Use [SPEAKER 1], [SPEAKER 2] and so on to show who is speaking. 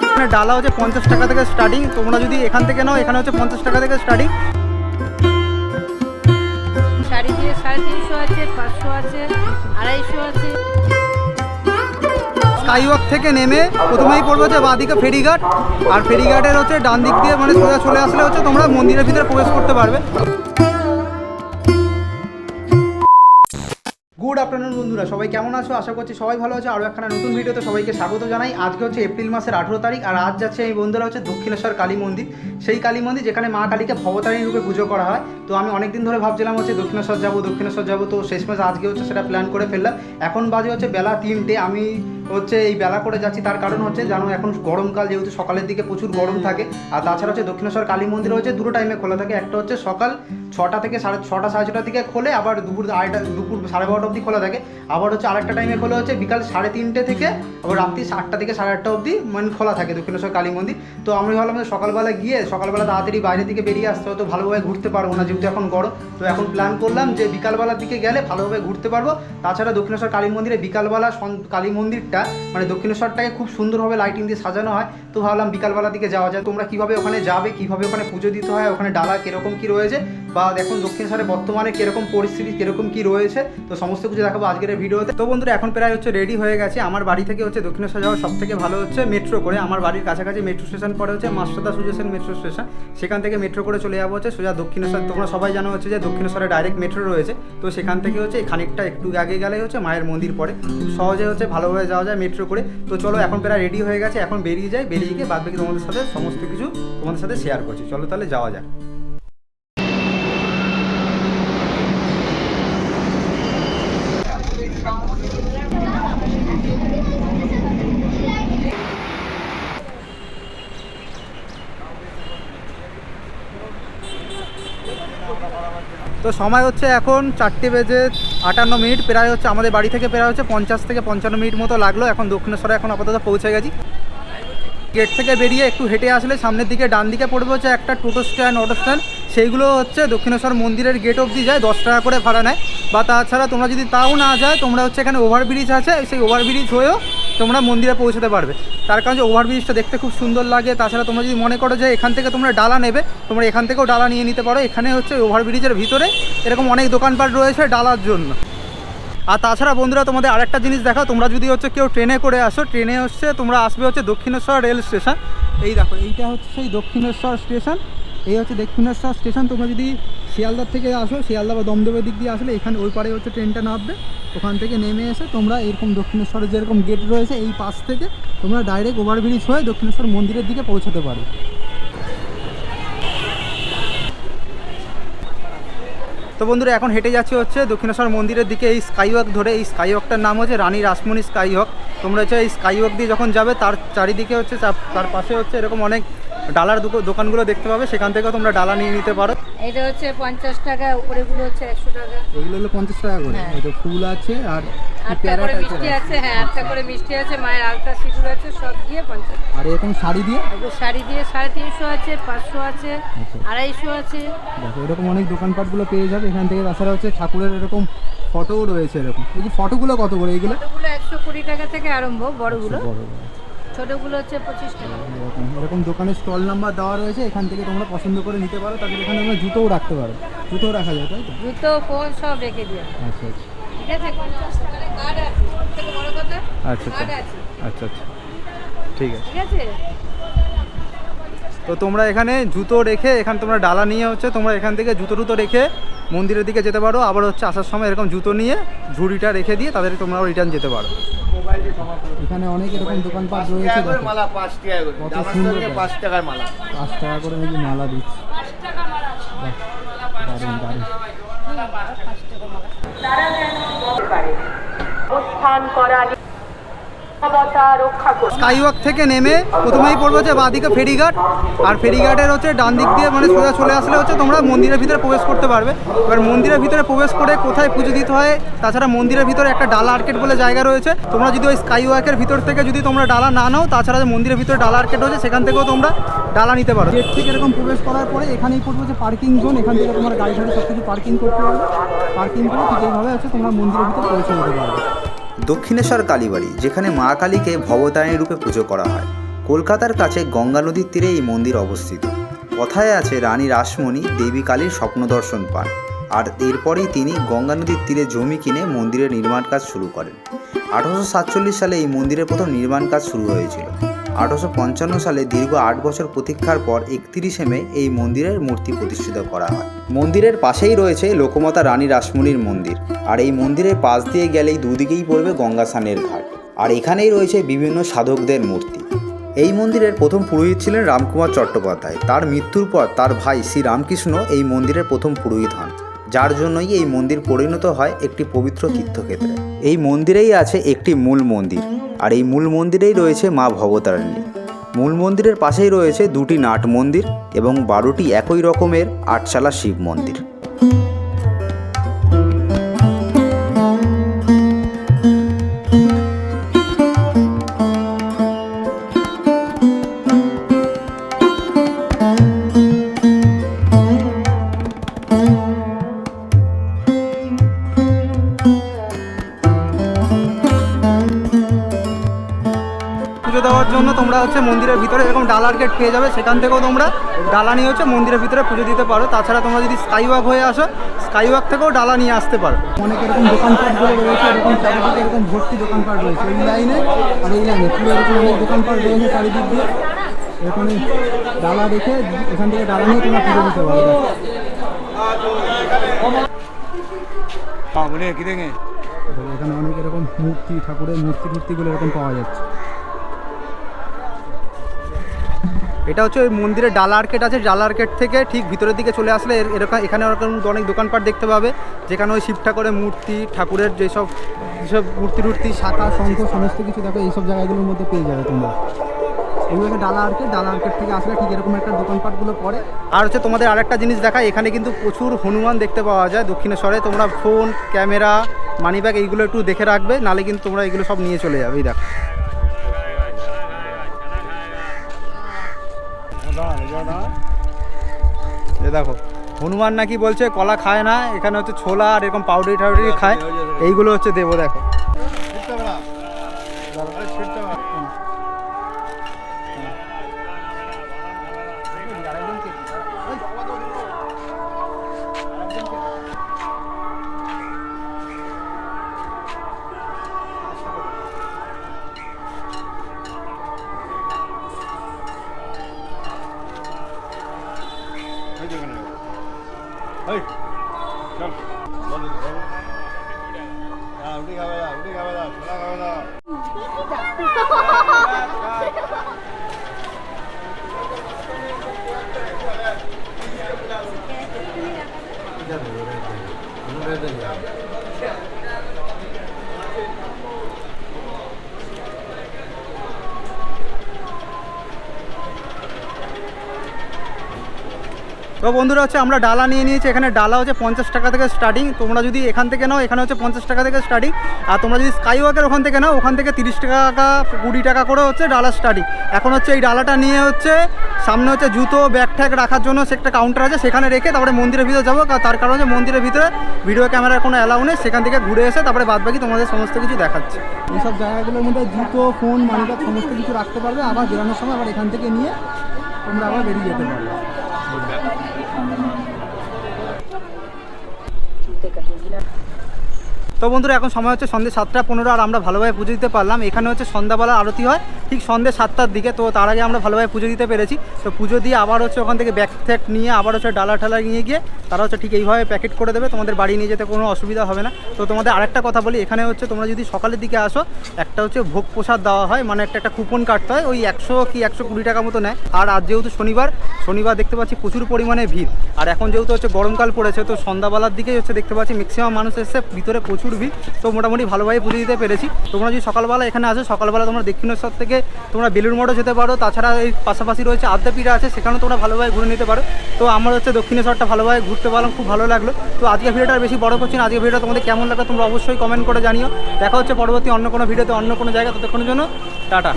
[SPEAKER 1] এখানে ডালা হচ্ছে 50 টাকা থেকে স্টার্টিং। তোমরা যদি এখান থেকে নাও এখানে হচ্ছে 50 টাকা থেকে স্টার্টিং।
[SPEAKER 2] শাড়ি দিয়ে 350 আছে, 500 আছে, 250 আছে।
[SPEAKER 1] স্কাইওয়াক থেকে নেমে প্রথমেই পড়বে হচ্ছে বাঁদিকে ফেরিঘাট, আর ফেরিঘাটের হচ্ছে ডান দিক দিয়ে মানে সোজা চলে আসলে হচ্ছে তোমরা মন্দিরের ভিতরে প্রবেশ করতে পারবে। গুড আফটারনুন বন্ধুরা, সবাই কেমন আছো? আশা করছি সবাই ভালো আছে। আরও একখানা নতুন ভিডিওতে সবাইকে স্বাগত জানাই। আজকে হচ্ছে এপ্রিল মাসের 18 তারিখ, আর আজ যাচ্ছে এই বন্ধুরা হচ্ছে দক্ষিণেশ্বর কালী মন্দির। সেই কালী মন্দির যেখানে মা কালীকে ভবতারিণী রূপে পুজো করা হয়। তো আমি অনেকদিন ধরে ভাবছিলাম হচ্ছে দক্ষিণেশ্বর যাবো, তো শেষমেশ আজকে হচ্ছে সেটা প্ল্যান করে ফেললাম। এখন বাজে হচ্ছে বেলা 3টে। আমি হচ্ছে এই বেলা করে যাচ্ছি, তার কারণ হচ্ছে জানো এখন গরমকাল, যেহেতু সকালের দিকে প্রচুর গরম থাকে। আর তাছাড়া হচ্ছে দক্ষিণেশ্বর কালী মন্দির হচ্ছে দুটো টাইমে খোলা থাকে। একটা হচ্ছে সকাল 6টা থেকে 6:30 সাড়ে 6টার দিকে খোলে, আবার দুপুর 12:30 অবধি খোলা থাকে। আবার হচ্ছে আরেকটা টাইমে খোলা হচ্ছে বিকাল 3:30 থেকে আবার রাত্রি 8টা থেকে 8:30 অবধি মানে খোলা থাকে দক্ষিণেশ্বর কালী মন্দির। তো আমি ভাবলাম যে সকালবেলা তাড়াতাড়ি বাইরের দিকে বেরিয়ে আসতে হতো, ভালোভাবে ঘুরতে পারবো না যেহেতু এখন গরম। তো এখন প্ল্যান করলাম যে বিকালবেলার দিকে গেলে ভালোভাবে ঘুরতে পারবো। তাছাড়া দক্ষিণেশ্বর কালী মন্দিরে বিকালবেলা কালী মন্দিরটা মানে দক্ষিণেশ্বরটাকে খুব সুন্দরভাবে লাইটিং দিয়ে সাজানো হয়। তো ভাবলাম বিকালবেলার দিকে যাওয়া যায়। তোমরা কীভাবে ওখানে যাবে, কীভাবে ওখানে পুজো দিতে হয়, ওখানে ডালা কীরকম কী রয়েছে, বা দেখুন দক্ষিণেশ্বরে বর্তমানে কীরকম পরিস্থিতি কীরকম কী রয়েছে, তো সমস্ত কিছু দেখাবো আজকের ভিডিওতে। তো বন্ধুরা এখন প্রায় হচ্ছে রেডি হয়ে গেছে। আমার বাড়ি থেকে হচ্ছে দক্ষিণেশ্বর যাওয়া সব থেকে ভালো হচ্ছে মেট্রো করে। আমার বাড়ির কাছাকাছি মেট্রো স্টেশন পরে হচ্ছে মাস্টারদা সুজেসেন মেট্রো স্টেশন। সেখান থেকে মেট্রো করে চলে যাবো হচ্ছে সোজা দক্ষিণেশ্বর। তোমরা সবাই জানো হচ্ছে যে দক্ষিণেশ্বরে ডাইরেক্ট মেট্রো রয়েছে। তো সেখান থেকে হচ্ছে খানিকটা একটু আগে গেলে হচ্ছে মায়ের মন্দির পড়ে, খুব সহজে হচ্ছে ভালোভাবে যাওয়া যায় মেট্রো করে। তো চলো এখন প্রায় রেডি হয়ে গেছে, এখন বেরিয়ে গিয়ে বাদ বাকি তোমাদের সাথে সমস্ত কিছু তোমাদের সাথে শেয়ার করছি। চলো তাহলে যাওয়া যাক। তো সময় হচ্ছে এখন 4:58, প্রায় হচ্ছে আমাদের বাড়ি থেকে প্রায় হচ্ছে 50 থেকে 55 মিনিট মতো লাগলো। এখন দক্ষিণেশ্বরে এখন আপাতত পৌঁছে গেছি। গেট থেকে বেরিয়ে একটু হেঁটে আসলে সামনের দিকে ডান দিকে পড়বে হচ্ছে একটা টোটো স্ট্যান্ড, অটো স্ট্যান্ড। সেইগুলো হচ্ছে দক্ষিণেশ্বর মন্দিরের গেট অবধি যায়, 10 টাকা করে ভাড়া নেয়। বা তাছাড়া তোমরা যদি তাও না যায়, তোমরা হচ্ছে এখানে ওভারব্রিজ আছে, সেই ওভারব্রিজ হয়েও তোমরা মন্দিরে পৌঁছতে পারবে। তার কারণ যে ওভারব্রিজটা দেখতে খুব সুন্দর লাগে। তাছাড়া তোমরা যদি মনে করো যে এখান থেকে তোমরা ডালা নেবে, তোমরা এখান থেকেও ডালা নিয়ে নিতে পারো। এখানে হচ্ছে ওভারব্রিজের ভিতরে এরকম অনেক দোকানপাট রয়েছে ডালার জন্য। আর তাছাড়া বন্ধুরা তোমাদের আরেকটা জিনিস দেখাও, তোমরা যদি হচ্ছে কেউ ট্রেনে করে আসো, ট্রেনে হচ্ছে তোমরা আসবে হচ্ছে দক্ষিণেশ্বর রেল স্টেশন। এই দেখো এইটা হচ্ছে সেই দক্ষিণেশ্বর স্টেশন, এই হচ্ছে দক্ষিণেশ্বর স্টেশন। তোমরা যদি শিয়ালদার থেকে আসো, শিয়ালদা বা দমদমের দিক দিয়ে আসলে এখানে ওই পারে হচ্ছে ট্রেনটা নামবে। ওখান থেকে নেমে এসে তোমরা এরকম দক্ষিণেশ্বরের যেরকম গেট রয়েছে এই পাশ থেকে তোমরা ডাইরেক্ট ওভারব্রিজ হয়ে দক্ষিণেশ্বর মন্দিরের দিকে পৌঁছাতে পারো। তো বন্ধুরা এখন হেঁটে যাচ্ছি হচ্ছে দক্ষিণেশ্বর মন্দিরের দিকে এই স্কাইওয়াক ধরে। এই স্কাইওয়াকটার নাম হচ্ছে রানী রাসমণি স্কাইওয়াক। তোমরা হচ্ছে এই স্কাইওয়াক দিয়ে যখন যাবে তার চারিদিকে হচ্ছে তার পাশে হচ্ছে এরকম অনেক ডালার দোকানগুলো দেখতে পাবে, সেখান থেকেও তোমরা ডালা নিয়ে নিতে পারো।
[SPEAKER 2] এটা হচ্ছে 50 টাকা, উপরেগুলো হচ্ছে 100 টাকা।
[SPEAKER 1] এগুলো হলো 50 টাকা করে। এটা ফুল আছে আর
[SPEAKER 2] আটটা করে মিষ্টি আছে। হ্যাঁ, 8টা করে মিষ্টি আছে, মায়ের আলতা সিঁদুর আছে, সব দিয়ে 50।
[SPEAKER 1] আর এরকম শাড়ি দিয়ে
[SPEAKER 2] 350 আছে, 500 আছে, 250 আছে।
[SPEAKER 1] দেখো এরকম অনেক দোকানপাটগুলো পেয়ে যাবে এখান থেকে। তাছাড়া হচ্ছে ঠাকুরের এরকম ফটোও রয়েছে এরকম। এই যে ফটোগুলো কত করে? এইগুলো
[SPEAKER 2] 120 টাকা থেকে আরম্ভ, বড়গুলো। ছোটগুলো হচ্ছে 25 টাকা।
[SPEAKER 1] এরকম দোকানের স্টল নাম্বার দেওয়া রয়েছে, এখান থেকে তোমরা পছন্দ করে নিতে পারো। তাদের এখানে আমরা জুতোও রাখতে পারো, জুতোও রাখা যায়, তাই তো?
[SPEAKER 2] জুতো, ফোন সব রেখে দিও।
[SPEAKER 1] আচ্ছা আচ্ছা,
[SPEAKER 2] ঠিক আছে। 50 টাকার কার্ড আছে, সবথেকে বড় কথা।
[SPEAKER 1] আচ্ছা আচ্ছা, ঠিক আছে।
[SPEAKER 2] ঠিক আছে।
[SPEAKER 1] তো তোমরা এখানে জুতো রেখে এখানে তোমরা ডালা নিয়ে হচ্ছে তোমরা এখান থেকে জুতো রেখে মন্দিরের দিকে যেতে পারো। আবার হচ্ছে আসার সময় এরকম জুতো নিয়ে ঝুড়িটা রেখে দিয়ে তাদের তোমরা রিটার্ন যেতে পারো। এখানে অনেক এরকম দোকানপাট রয়েছে।
[SPEAKER 3] মালা 5 টাকা করে,
[SPEAKER 1] কত সুন্দর,
[SPEAKER 3] 5 টাকার মালা,
[SPEAKER 1] 5 টাকা করে নাকি মালা দিচ্ছে। দারুণ দারুণ।
[SPEAKER 4] তারা যেন পারে অবস্থান করা
[SPEAKER 1] স্কাইওয়াক থেকে নেমে প্রথমেই পড়বে হচ্ছে বাঁদিকে ফেরিঘাট, আর ফেরিঘাটের হচ্ছে ডান দিক দিয়ে মানে সোজা চলে আসলে হচ্ছে তোমরা মন্দিরের ভিতরে প্রবেশ করতে পারবে। এবার মন্দিরের ভিতরে প্রবেশ করে কোথায় পুজো দিতে হয়, তাছাড়া মন্দিরের ভিতরে একটা ডালা আর্কেট বলে জায়গা রয়েছে। তোমরা যদি ওই স্কাইওয়াকের ভিতর থেকে যদি তোমরা ডালা না নাও, তাছাড়া মন্দিরের ভিতরে ডালা আর্কেট রয়েছে, সেখান থেকেও তোমরা ডালা নিতে পারো। গেট থেকে এরকম প্রবেশ করার পরে এখানেই পড়বে হচ্ছে পার্কিং জোন। এখান থেকে তোমার গাড়ি ফাড়ি সব কিছু পার্কিং করতে পারবে। পার্কিং করে ঠিক এইভাবে হচ্ছে তোমরা মন্দিরের ভিতরে পৌঁছে যেতে পারবে।
[SPEAKER 5] দক্ষিণেশ্বর কালীবাড়ি, যেখানে মা কালীকে ভবতারিণী রূপে পুজো করা হয়। কলকাতার কাছে গঙ্গা নদীর তীরে এই মন্দির অবস্থিত। কথায় আছে রানী রাসমণি দেবী কালীর স্বপ্ন দর্শন পান, আর এরপরেই তিনি গঙ্গা নদীর তীরে জমি কিনে মন্দিরের নির্মাণ কাজ শুরু করেন। 1847 সালে এই মন্দিরের প্রথম নির্মাণ কাজ শুরু হয়েছিল। 1855 সালে দীর্ঘ 8 বছর প্রতীক্ষার পর 31 মে এই মন্দিরের মূর্তি প্রতিষ্ঠিত করা হয়। মন্দিরের পাশেই রয়েছে লোকমাতা রানী রাসমণির মন্দির, আর এই মন্দিরের পাশ দিয়ে গেলেই দুদিকেই পড়বে গঙ্গা স্নানের ঘাট, আর এখানেই রয়েছে বিভিন্ন সাধকদের মূর্তি। এই মন্দিরের প্রথম পুরোহিত ছিলেন রামকুমার চট্টোপাধ্যায়। তার মৃত্যুর পর তার ভাই শ্রী রামকৃষ্ণ এই মন্দিরের প্রথম পুরোহিত হন, যার জন্যই এই মন্দির পরিণত হয় একটি পবিত্র তীর্থক্ষেত্রে। এই মন্দিরেই আছে একটি মূল মন্দির, আর এই মূল মন্দিরেই রয়েছে মা ভবতারিণী। মূল মন্দিরের পাশেই রয়েছে দুটি নাট মন্দির এবং 12টি একই রকমের আটচালা শিব মন্দির।
[SPEAKER 1] পুজো দেওয়ার জন্য তোমরা হচ্ছে মন্দিরের ভিতরে এরকম ডালার গেট পেয়ে যাবে, সেখান থেকেও তোমরা ডালা নিয়ে হচ্ছে মন্দিরের ভিতরে পুজো দিতে পারো। তাছাড়া তোমরা যদি স্কাই ওয়াক হয়ে আসো, স্কাই ওয়াক থেকেও ডালা নিয়ে আসতে পারো। অনেক এরকম দোকানপাটগুলো রয়েছে, এরকম চারিদিকে এরকম ভর্তি দোকানপাট রয়েছে এই লাইনে আর এই লাইনে, পুরো এরকম অনেক দোকানপাট রয়েছে চারিদিক দিয়ে। এখানে ডালা রেখে এখান থেকে ডালা নিয়ে তোমরা পুজো দিতে পারো। এখানে অনেক এরকম মূর্তি, ঠাকুরের মূর্তিগুলো এরকম পাওয়া যাচ্ছে। এটা হচ্ছে ওই মন্দিরের ডালা আর্কেট আছে, ডালা আর্কেট থেকে ঠিক ভিতরের দিকে চলে আসলে এরকম এখানে ওরকম অনেক দোকানপাট দেখতে পাবে, যেখানে ওই শিব ঠাকুরের মূর্তি, ঠাকুরের যেসব মূর্তি শাখা শঙ্খ সমস্ত কিছু দেখো এইসব জায়গাগুলোর মধ্যে পেয়ে যাবে তোমরা। এইভাবে ডালা আর্কেট থেকে আসলে ঠিক এরকম একটা দোকানপাটগুলো পড়ে। আর হচ্ছে তোমাদের আরেকটা জিনিস দেখায়, এখানে কিন্তু প্রচুর হনুমান দেখতে পাওয়া যায় দক্ষিণেশ্বরে। তোমরা ফোন, ক্যামেরা, মানি ব্যাগ এইগুলো একটু দেখে রাখবে, নাহলে কিন্তু তোমরা এগুলো সব নিয়ে চলে যাবে। এই দেখো দেখো হনুমান নাকি বলছে কলা খায় না, এখানে হচ্ছে ছোলা আর এরকম পাউডারি টাউডারি খায়, এইগুলো হচ্ছে দেবো। দেখো তো বন্ধুরা হচ্ছে আমরা ডালা নিয়ে নিয়েছি। এখানে ডালা হচ্ছে 50 টাকা থেকে স্টার্টিং। তোমরা যদি এখান থেকে নাও, এখানে হচ্ছে 50 টাকা থেকে স্টার্টিং। আর তোমরা যদি স্কাই ওয়াকের ওখান থেকে নাও, ওখান থেকে 30 টাকা 20 টাকা করে হচ্ছে ডালা স্টার্টিং। এখন হচ্ছে এই ডালাটা নিয়ে হচ্ছে সামনে হচ্ছে জুতো ব্যাগ ট্যাগ রাখার জন্য একটা কাউন্টার আছে, সেখানে রেখে তারপরে মন্দিরের ভিতরে যাবো। তার কারণ হচ্ছে মন্দিরের ভিতরে ভিডিও ক্যামেরার কোনো অ্যালাউ নেই, সেখান থেকে ঘুরে এসে তারপরে বাদবাকি তোমাদের সমস্ত কিছু দেখাচ্ছে। এইসব জায়গাগুলোর মধ্যে জুতো, ফোন, মানি ব্যাগ সমস্ত কিছু রাখতে পারবে। আবার বেরোনোর সময় আবার এখান থেকে নিয়ে তোমরা আবার বেরিয়ে যেতে পারবে। তো বন্ধুরা এখন সময় হচ্ছে সন্ধ্যে 7:15, আর আমরা ভালোভাবে পুজো দিতে পারলাম। এখানে হচ্ছে সন্ধ্যাবেলা আরতি হয় ঠিক সন্ধ্যে 7টার দিকে। তো তার আগে আমরা ভালোভাবে পুজো দিতে পেরেছি। তো পুজো দিয়ে আবার হচ্ছে ওখান থেকে ব্যাগ ট্যাগ নিয়ে আবার হচ্ছে ডালা ঠালা নিয়ে গিয়ে তারা হচ্ছে ঠিক এইভাবে প্যাকেট করে দেবে, তোমাদের বাড়ি নিয়ে যেতে কোনো অসুবিধা হবে না। তো তোমাদের আরেকটা কথা বলি, এখানে হচ্ছে তোমরা যদি সকালের দিকে আসো, একটা হচ্ছে ভোগ প্রসাদ দেওয়া হয়, মানে একটা কুপন কাটতে হয়, ওই 100 কি 120 টাকা মতো নেয়। আর আজ যেহেতু শনিবার দেখতে পাচ্ছি প্রচুর পরিমাণে ভিড়, আর এখন যেহেতু হচ্ছে গরমকাল পড়েছে, তো সন্ধ্যাবেলার দিকেই হচ্ছে দেখতে পাচ্ছি ম্যাক্সিমাম মানুষ এসে ভিতরে প্রচুর ভিড়। তো মোটামুটি ভালোভাবে পুজো দিতে পেরেছি। তোমরা যদি সকালবেলা এখানে আসো, সকালবেলা তোমরা দক্ষিণেশ্বর থেকে তোমরা বেলুড় মঠও যেতে পারো। তাছাড়া এই পাশাপাশি রয়েছে আদ্যাপীঠ আছে, সেখানেও তোমরা ভালোভাবে ঘুরে নিতে পারো। তো আমরা হচ্ছে দক্ষিণেশ্বরটা ভালোভাবে ঘুরতে পারলাম, খুব ভালো লাগলো। তো আজকে ভিডিওটা বেশি বড় করছি না, আজকে ভিডিওটা তোমাদের কেমন লাগলো তোমরা অবশ্যই কমেন্ট করে জানিও। দেখা হচ্ছে পরবর্তী অন্য কোনো ভিডিওতে অন্য কোনো জায়গা। ততক্ষণের জন্য টাটা।